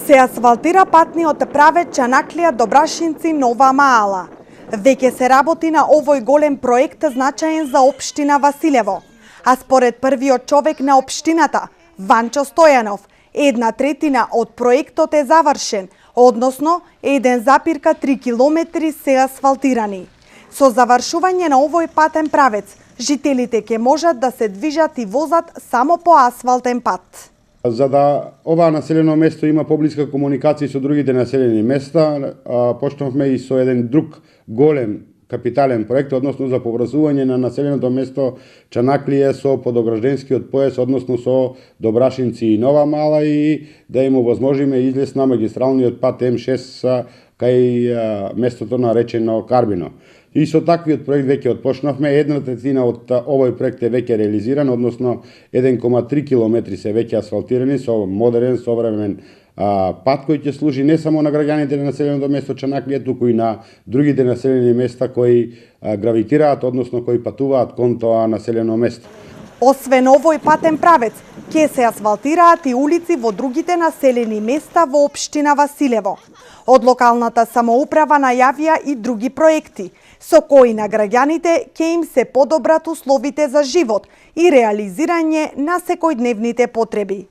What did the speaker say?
Се асфалтира патниот правец Чанаклија до Брашинци Нова Маала. Веќе се работи на овој голем проект значаен за општина Василево. А според првиот човек на општината, Ванчо Стојанов, 1/3 од проектот е завршен, односно 1,3 километри се асфалтирани. Со завршување на овој патен правец, жителите ќе можат да се движат и возат само по асфалтен пат. За да ова населено место има поблиска комуникација со другите населени места, почнавме и со еден друг голем капитален проект, односно за поврзување на населеното место Чанаклија со подогражденскиот појас, односно со Добрашинци и Нова Мала, и да им овозможиме излез на магистралниот пат М6 кај местото наречено Карбино. И со таквиот проект веќе отпочнавме. 1/3 од овој проект е веќе реализиран, односно 1,3 километри се веќе асфалтирани со модерен, современ пат кој ќе служи не само на граѓаните на населеното место Чанаклија, туку и на другите населени места кои гравитираат, односно кои патуваат кон тоа населено место. Освен овој патен правец, ќе се асфалтираат и улици во другите населени места во општина Василево. Од локалната самоуправа најавија и други проекти, со кои на граѓаните ќе им се подобрат условите за живот и реализирање на секојдневните потреби.